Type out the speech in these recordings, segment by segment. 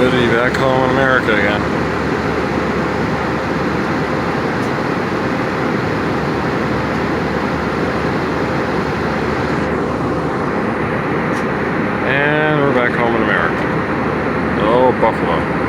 Good to be back home in America again. And we're back home in America. Oh, Buffalo.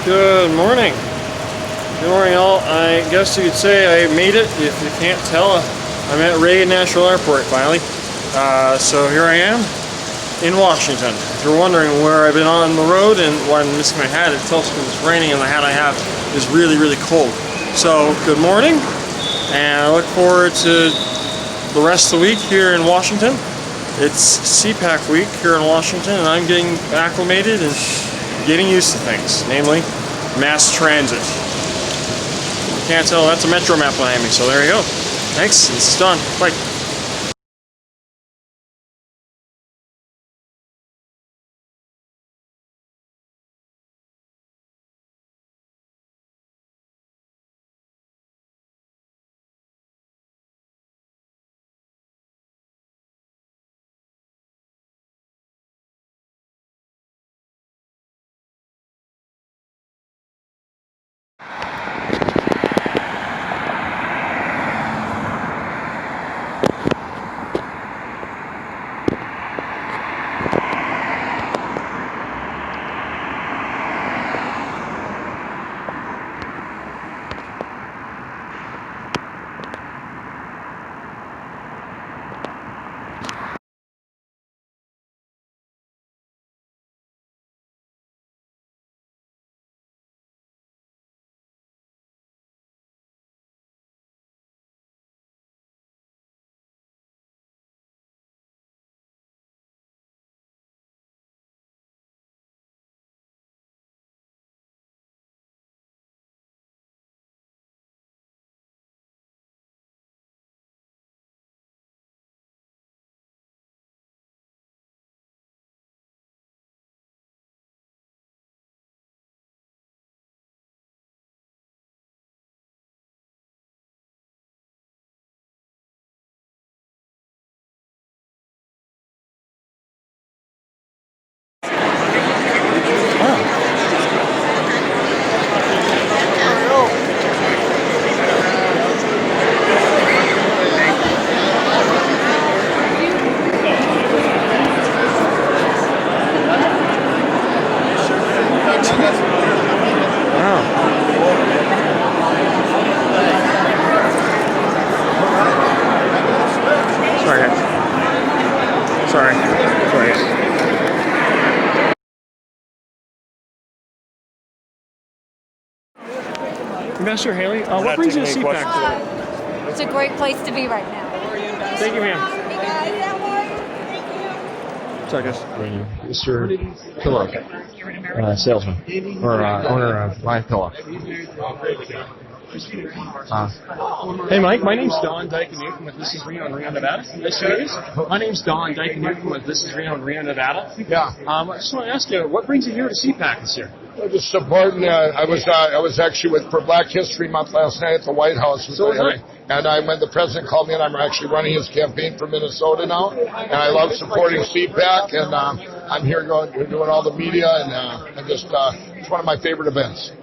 Good morning. Good morning, all. I guess you could say I made it. If you can't tell, I'm at Reagan National Airport finally. So here I am in Washington. If you're wondering where I've been on the road and why I'm missing my hat, it's also because it's raining and the hat I have is really, really cold. So good morning, and I look forward to the rest of the week here in Washington. It's CPAC week here in Washington, and I'm getting acclimated and getting used to things, namely mass transit. You can't tell, that's a metro map behind me, so there you go. Thanks, this is done. Bye. Ambassador Haley, what brings you to CPAC today? It's a great place to be right now. Thank you, ma'am. Hey guys, how are you? Sorry, guys. Mr. Pillow, salesman, or owner of My Pillow. Hey Mike, my name's Don Dike-Anukam with This Is Reno in Reno, Nevada. Nice to meet you. My name's Don Dike-Anukam with This Is Reno in Reno, Nevada. Yeah. I just want to ask you, what brings you here to CPAC this year? Just supporting. I was actually for Black History Month last night at the White House. So was I. And when the president called me in, I'm actually running his campaign for Minnesota now. And I love supporting CPAC, and I'm here doing all the media, and just it's one of my favorite events.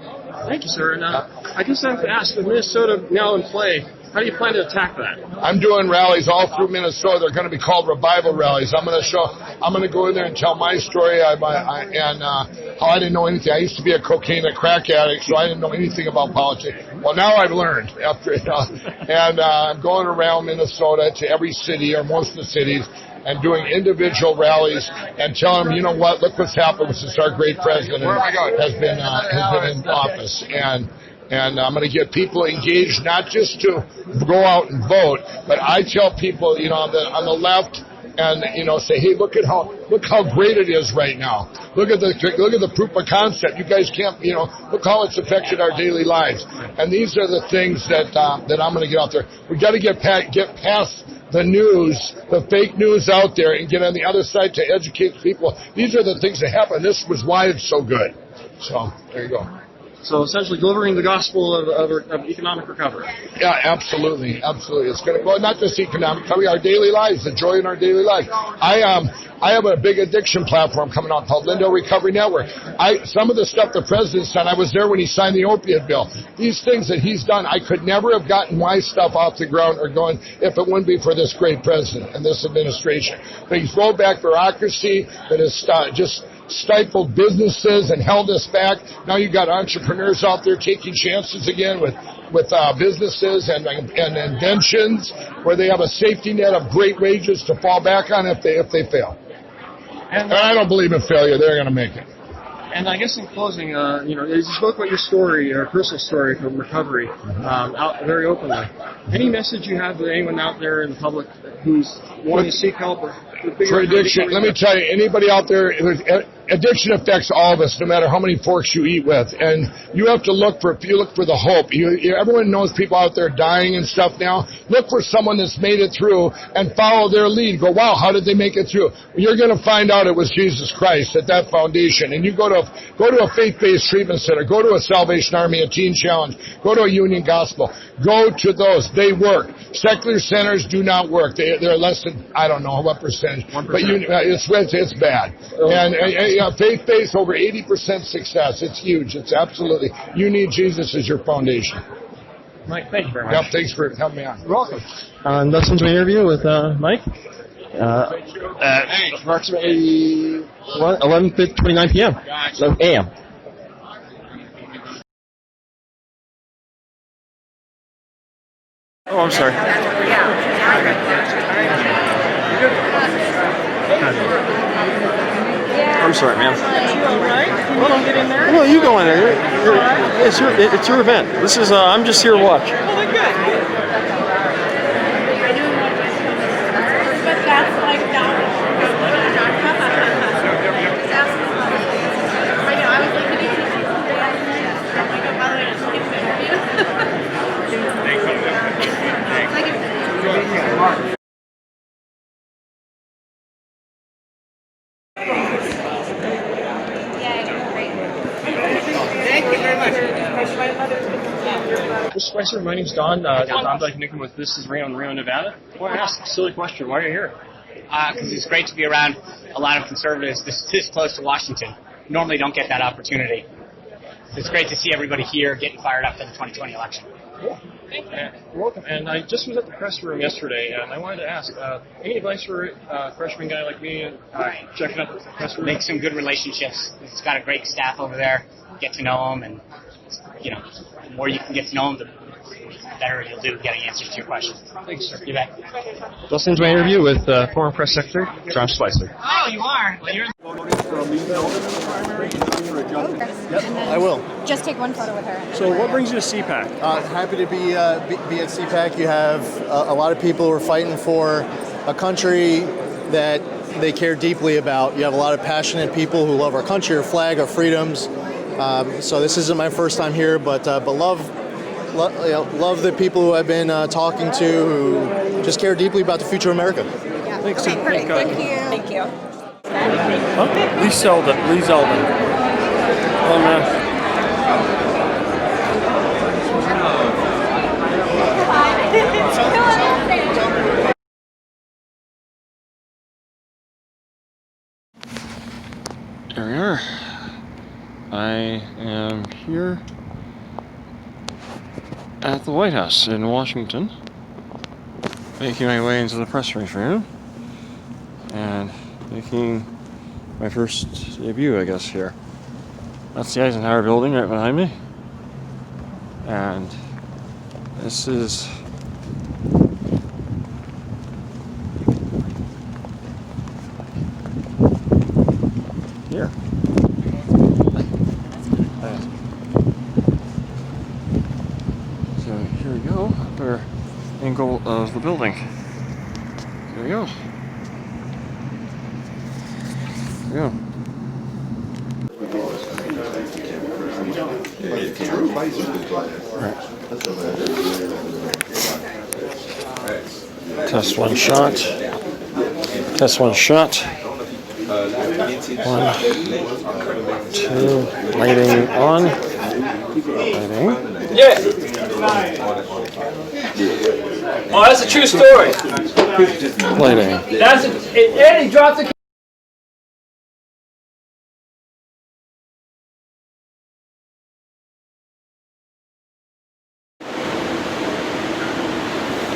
Thank you, sir. And I guess I have to ask, with Minnesota now in play, how do you plan to attack that? I'm doing rallies all through Minnesota. They're going to be called revival rallies. I'm going to go in there and tell my story and how I didn't know anything. I used to be a cocaine and crack addict, so I didn't know anything about politics. Well, now I've learned and I'm going around Minnesota to every city or most of the cities and doing individual rallies and telling them, you know what, look what's happened since our great president has been in office. And I'm going to get people engaged, not just to go out and vote, but I tell people, on the left, and say, hey, look how great it is right now. Look at the proof of concept. You guys can't, look how it's affected our daily lives. And these are the things that I'm going to get out there. We got to get past the news, the fake news out there, and get on the other side to educate people. These are the things that happen. This was why it's so good. So there you go. So essentially delivering the gospel of economic recovery. Yeah, absolutely. It's going to go not just economic recovery, our daily lives, the joy in our daily life. I have a big addiction platform coming out called Lindell Recovery Network. Some of the stuff the president's done, I was there when he signed the opiate bill. These things that he's done, I could never have gotten my stuff off the ground or going if it wouldn't be for this great president and this administration. But he's rolled back bureaucracy that has just stifled businesses and held us back. Now you've got entrepreneurs out there taking chances again with businesses and inventions where they have a safety net of great wages to fall back on if they fail. And I don't believe in failure. They're going to make it. And I guess in closing, you spoke about your story, your personal story from recovery, out very openly. Any message you have to anyone out there in the public who's wanting to seek help or for addiction? Let me tell you, anybody out there, addiction affects all of us, no matter how many forks you eat with. And you have to look for the hope. Everyone knows people out there dying and stuff now. Look for someone that's made it through and follow their lead. Go, wow, how did they make it through? You're going to find out it was Jesus Christ at that foundation. And you go to a faith-based treatment center, go to a Salvation Army, a Teen Challenge, go to a Union Gospel. Go to those. They work. Secular centers do not work. They're less than, I don't know what percentage, 1%. But it's bad. And faith-based, over 80% success. It's huge. It's absolutely. You need Jesus as your foundation. Mike, thank you very much. Yep, thanks for having me on. You're welcome. That's my interview with Mike. At approximately 11:29 p.m. a.m. Oh, I'm sorry. I'm sorry, man. Well, don't get in there. No, you go in there. It's your event. This is. I'm just here to watch. Well, then good. But that's like down. I know, I was like, did he teach you something? I'm like, oh, by the way, just give me an interview. Mr. Spicer, my name's Don. I'm Dike-Anukam with This is Reno, Nevada. I want to ask a silly question. Why are you here? Because it's great to be around a lot of conservatives this close to Washington. Normally don't get that opportunity. It's great to see everybody here getting fired up for the 2020 election. Cool. You're welcome. And I just was at the press room yesterday, and I wanted to ask, any advice for a freshman guy like me checking out the press room? Make some good relationships. It's got a great staff over there. Get to know them, and the more you can get to know them, the better you'll do getting answers to your questions. Thanks, sir. You bet. Listening to my interview with former press secretary John Spicer. Oh, you are? Well, you're... I will. Just take one photo with her. So, what brings you to CPAC? Happy to be at CPAC. You have a lot of people who are fighting for a country that they care deeply about. You have a lot of passionate people who love our country, our flag, our freedoms. So this isn't my first time here, but love the people who I've been talking to who just care deeply about the future of America. Yeah. Thanks. Okay, perfect. Thank you. Thank you. Huh? Lee Zeldin. Oh, man. There we are. I am here at the White House in Washington, making my way into the press room and making my first debut, I guess, here. That's the Eisenhower building right behind me, and this is here. So here we go, upper angle of the building. There we go. go. Test one shot. Test one shot. 1, 2. Lighting on. Lighting. Yeah. Oh, that's a true story. Lighting. And he dropped the.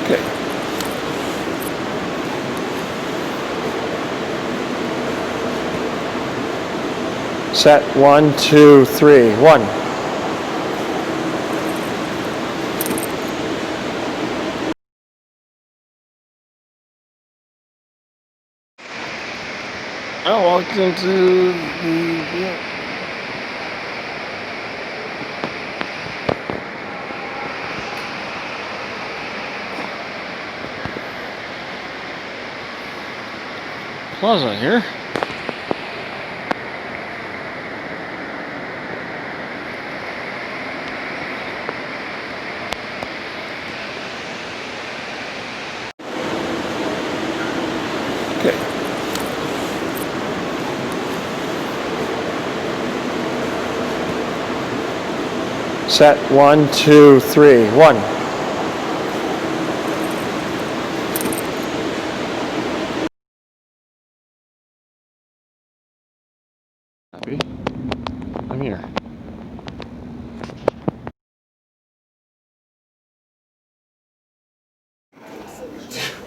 Okay. Set 1, 2, 3, 1. I walked into the plaza here. Okay. Set 1, 2, 3, 1. Happy. I'm here.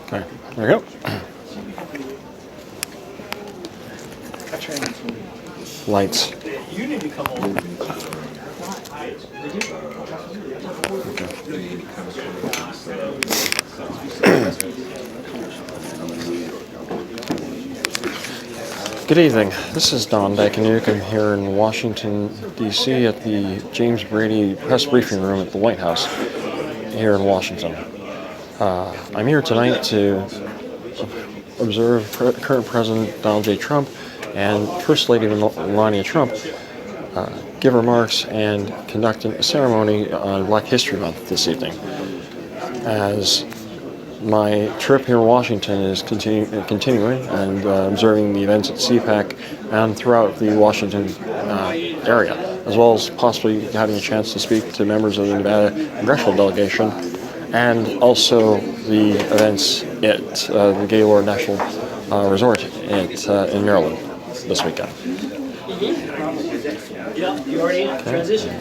Okay, there we go. Lights. You need to come over. Good evening. This is Dike-Anukam here in Washington, D.C. at the James Brady press briefing room at the White House here in Washington. I'm here tonight to observe current President Donald J. Trump and First Lady Melania Trump give remarks and conduct a ceremony on Black History Month this evening. As my trip here in Washington is continuing and observing the events at CPAC and throughout the Washington area, as well as possibly having a chance to speak to members of the Nevada congressional delegation and also the events at the Gaylord National Resort in Maryland this weekend. You already transitioned.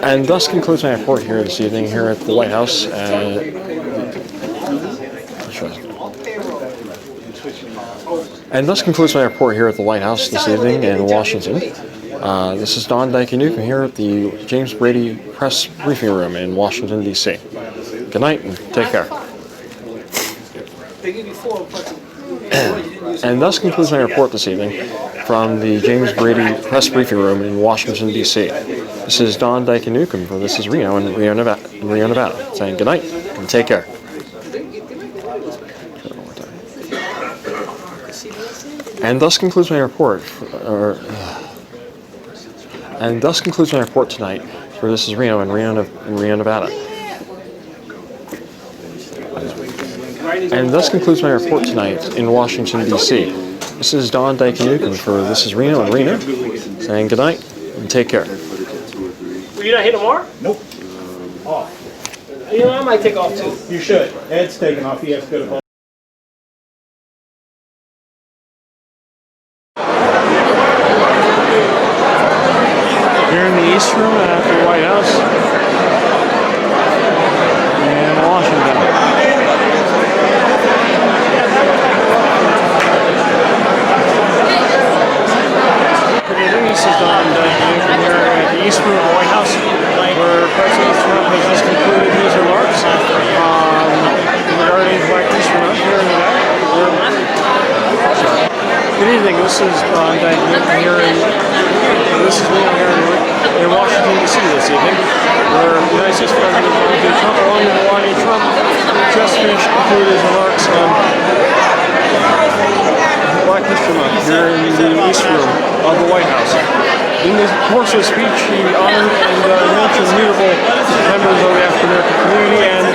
And thus concludes my report here this evening here at the White House. And thus concludes my report here at the White House this evening in Washington. This is Dike-Anukam here at the James Brady press briefing room in Washington, D.C. Good night and take care. And thus concludes my report this evening from the James Brady press briefing room in Washington, D.C. This is Dike-Anukam for This is Reno in Reno, Nevada, saying good night and take care. And thus concludes my report. And thus concludes my report tonight for This is Reno in Reno, Nevada. And thus concludes my report tonight in Washington, D.C. This is Dike-Anukam for This is Reno in Reno, saying good night and take care. Were you not here tomorrow? Nope. Off. You know, I might take off too. You should. Ed's taking off. He has to go to Here in the East Room at the White House in Washington. Good evening, this is Dike-Anukam here at the East Room of the White House, where President Trump has just concluded his remarks regarding Black History Month here in Nevada. Good evening, this is Dike-Anukam here in Washington, D.C. this evening, where United States President Donald J. Trump, along with Melania Trump, just finished concluding his remarks Dike-Anukam here in the East Room of the White House. In the course of his speech, he honored and mentioned notable members of the African American community and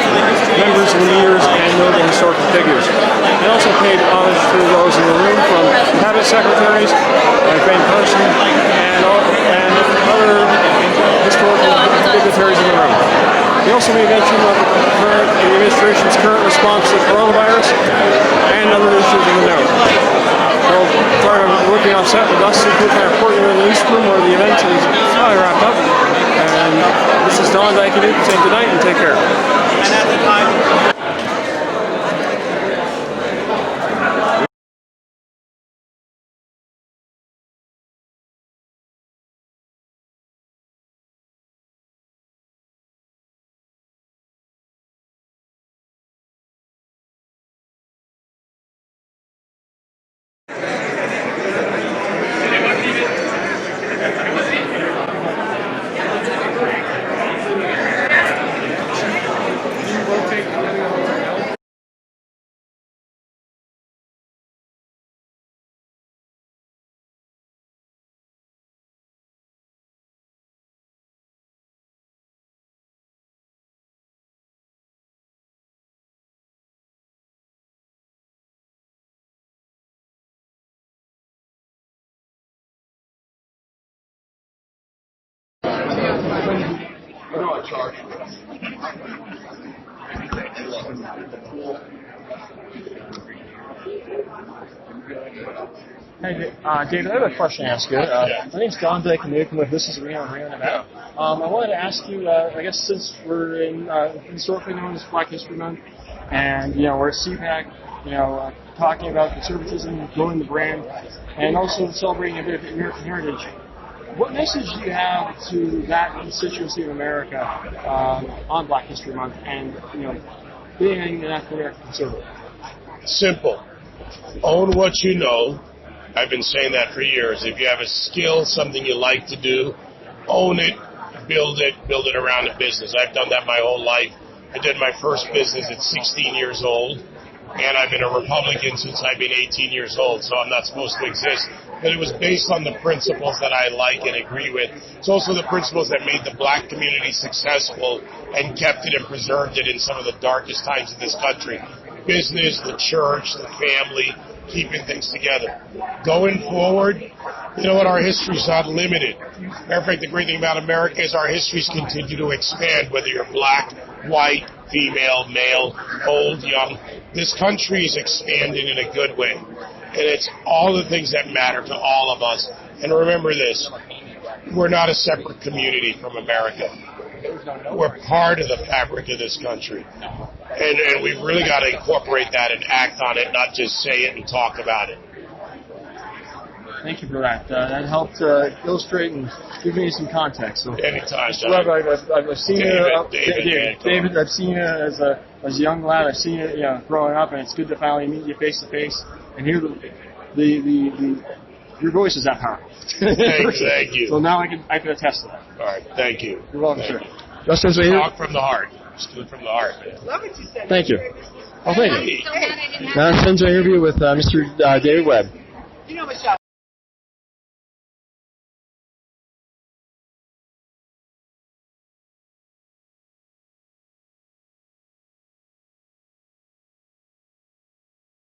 members, leaders, and notable historical figures. He also paid homage to those in the room, from cabinet secretaries like Ben Carson and other historical dignitaries in the room. He also made mention of the administration's current response to coronavirus and other issues in the note. So, sorry I'm looking offset, but that's kind of reporting in the East Room where the event is probably wrapped up. And this is Don Dike-Anukam saying good night and take care. And at the time. Hey, David, I have a question to ask you. My name's Don Dike-Anukam with This Is Rio and Rio, Nevada. I wanted to ask you, I guess since we're in historically known as Black History Month, and we're at CPAC, talking about conservatism, growing the brand, and also celebrating a bit of American heritage. What message do you have to that constituency of America on Black History Month and being an African American conservative? Simple. Own what you know. I've been saying that for years. If you have a skill, something you like to do, own it, build it around a business. I've done that my whole life. I did my first business at 16 years old, and I've been a Republican since I've been 18 years old, so I'm not supposed to exist. But it was based on the principles that I like and agree with. It's also the principles that made the black community successful and kept it and preserved it in some of the darkest times of this country. Business, the church, the family, keeping things together. Going forward, you know what, our history's not limited. Matter of fact, the great thing about America is our histories continue to expand, whether you're black, white, female, male, old, young. This country is expanding in a good way. And it's all the things that matter to all of us. And remember this, we're not a separate community from America. We're part of the fabric of this country. And we've really got to incorporate that and act on it, not just say it and talk about it. Thank you for that. That helped illustrate and give me some context. So, anytime, John. I've seen David. I've seen it as a young lad. I've seen it, growing up, and it's good to finally meet you face to face and hear your voice is that powerful. Thank you. So now I can attest to that. All right, thank you. You're welcome, sir. Just as we talk from the heart. Just do it from the heart. Love what you said. Thank you. Oh, thank you. So glad I didn't have Now it's time to interview with Mr. David Webb. You know, Michelle.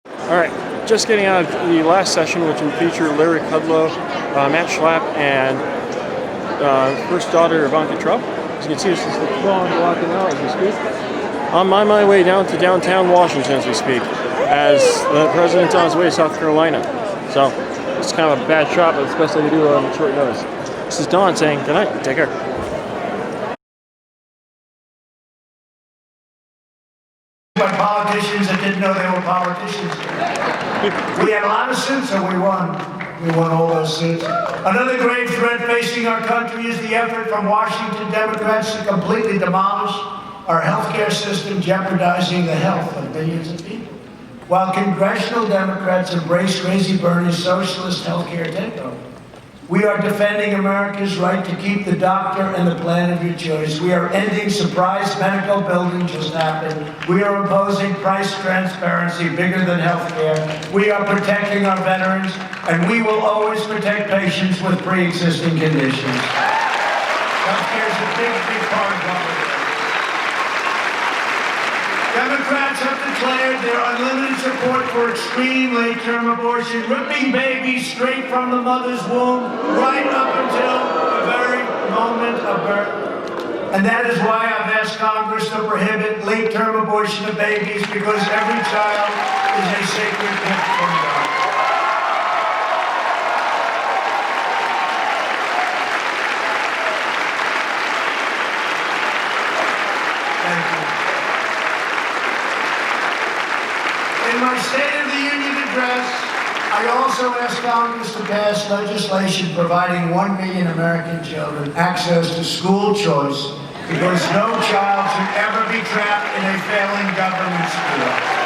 All right, just getting out of the last session, which would feature Larry Kudlow, Matt Schlapp, and first daughter Ivanka Trump. As you can see, this is the blonde walking out as we speak. I'm on my way down to downtown Washington as we speak, as the president's on his way to South Carolina. So it's kind of a bad shot, but it's the best I can do on short notice. This is Don saying good night. Take care. By politicians that didn't know they were politicians. We had a lot of suits and we won. We won all those suits. Another grave threat facing our country is the effort from Washington Democrats to completely demolish our healthcare system, jeopardizing the health of millions of people. While congressional Democrats embrace crazy Bernie's socialist healthcare takeover, We are defending America's right to keep the doctor and the plan of your choice. We are ending surprise medical billing just happened. We are imposing price transparency bigger than health care. We are protecting our veterans, and we will always protect patients with pre-existing conditions. Health care is a big, big part of what we're doing. Democrats have declared their unlimited support for extreme late-term abortion, ripping babies straight from the mother's womb right up until the very moment of birth. And that is why I've asked Congress to prohibit late-term abortion of babies, because every child is a sacred gift from God. Thank you. In my State of the Union address, I also asked Congress to pass legislation providing 1 million American children access to school choice, because no child should ever be trapped in a failing government school.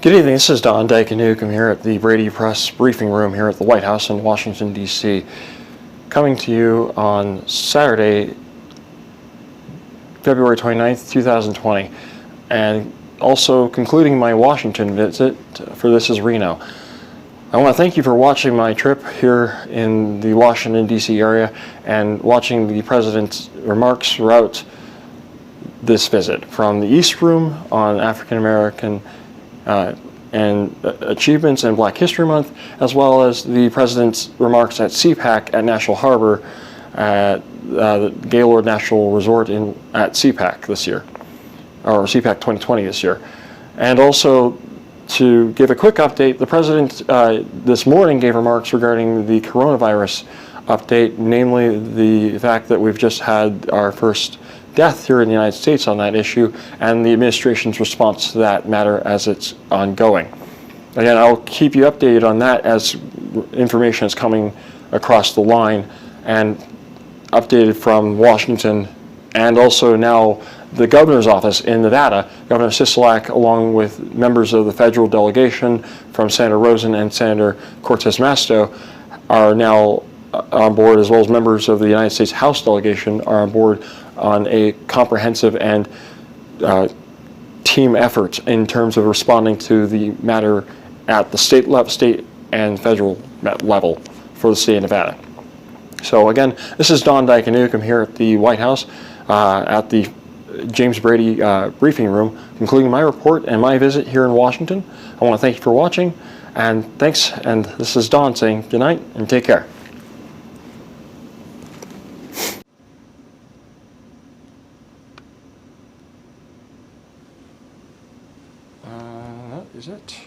Good evening, this is Don Dike-Anukam here at the Brady Press briefing room here at the White House in Washington, D.C. Coming to you on Saturday, February 29th, 2020, and also concluding my Washington visit for This is Reno. I want to thank you for watching my trip here in the Washington, D.C. area and watching the President's remarks throughout this visit, from the East Room on African American and achievements in Black History Month, as well as the President's remarks at CPAC at National Harbor at the Gaylord National Resort at CPAC this year, or CPAC 2020 this year. And also, to give a quick update, the President this morning gave remarks regarding the coronavirus update, namely the fact that we've just had our first death here in the United States on that issue, and the administration's response to that matter as it's ongoing. Again, I'll keep you updated on that as information is coming across the line and updated from Washington, and also now the governor's office in Nevada. Governor Sisolak, along with members of the federal delegation from Senator Rosen and Senator Cortez Masto, are now on board, as well as members of the United States House delegation are on board on a comprehensive and team effort in terms of responding to the matter at the state and federal level for the state of Nevada. So again, this is Don Dike-Anukam here at the White House at the James Brady briefing room, concluding my report and my visit here in Washington. I want to thank you for watching, and thanks, and this is Don saying good night and take care. That is it.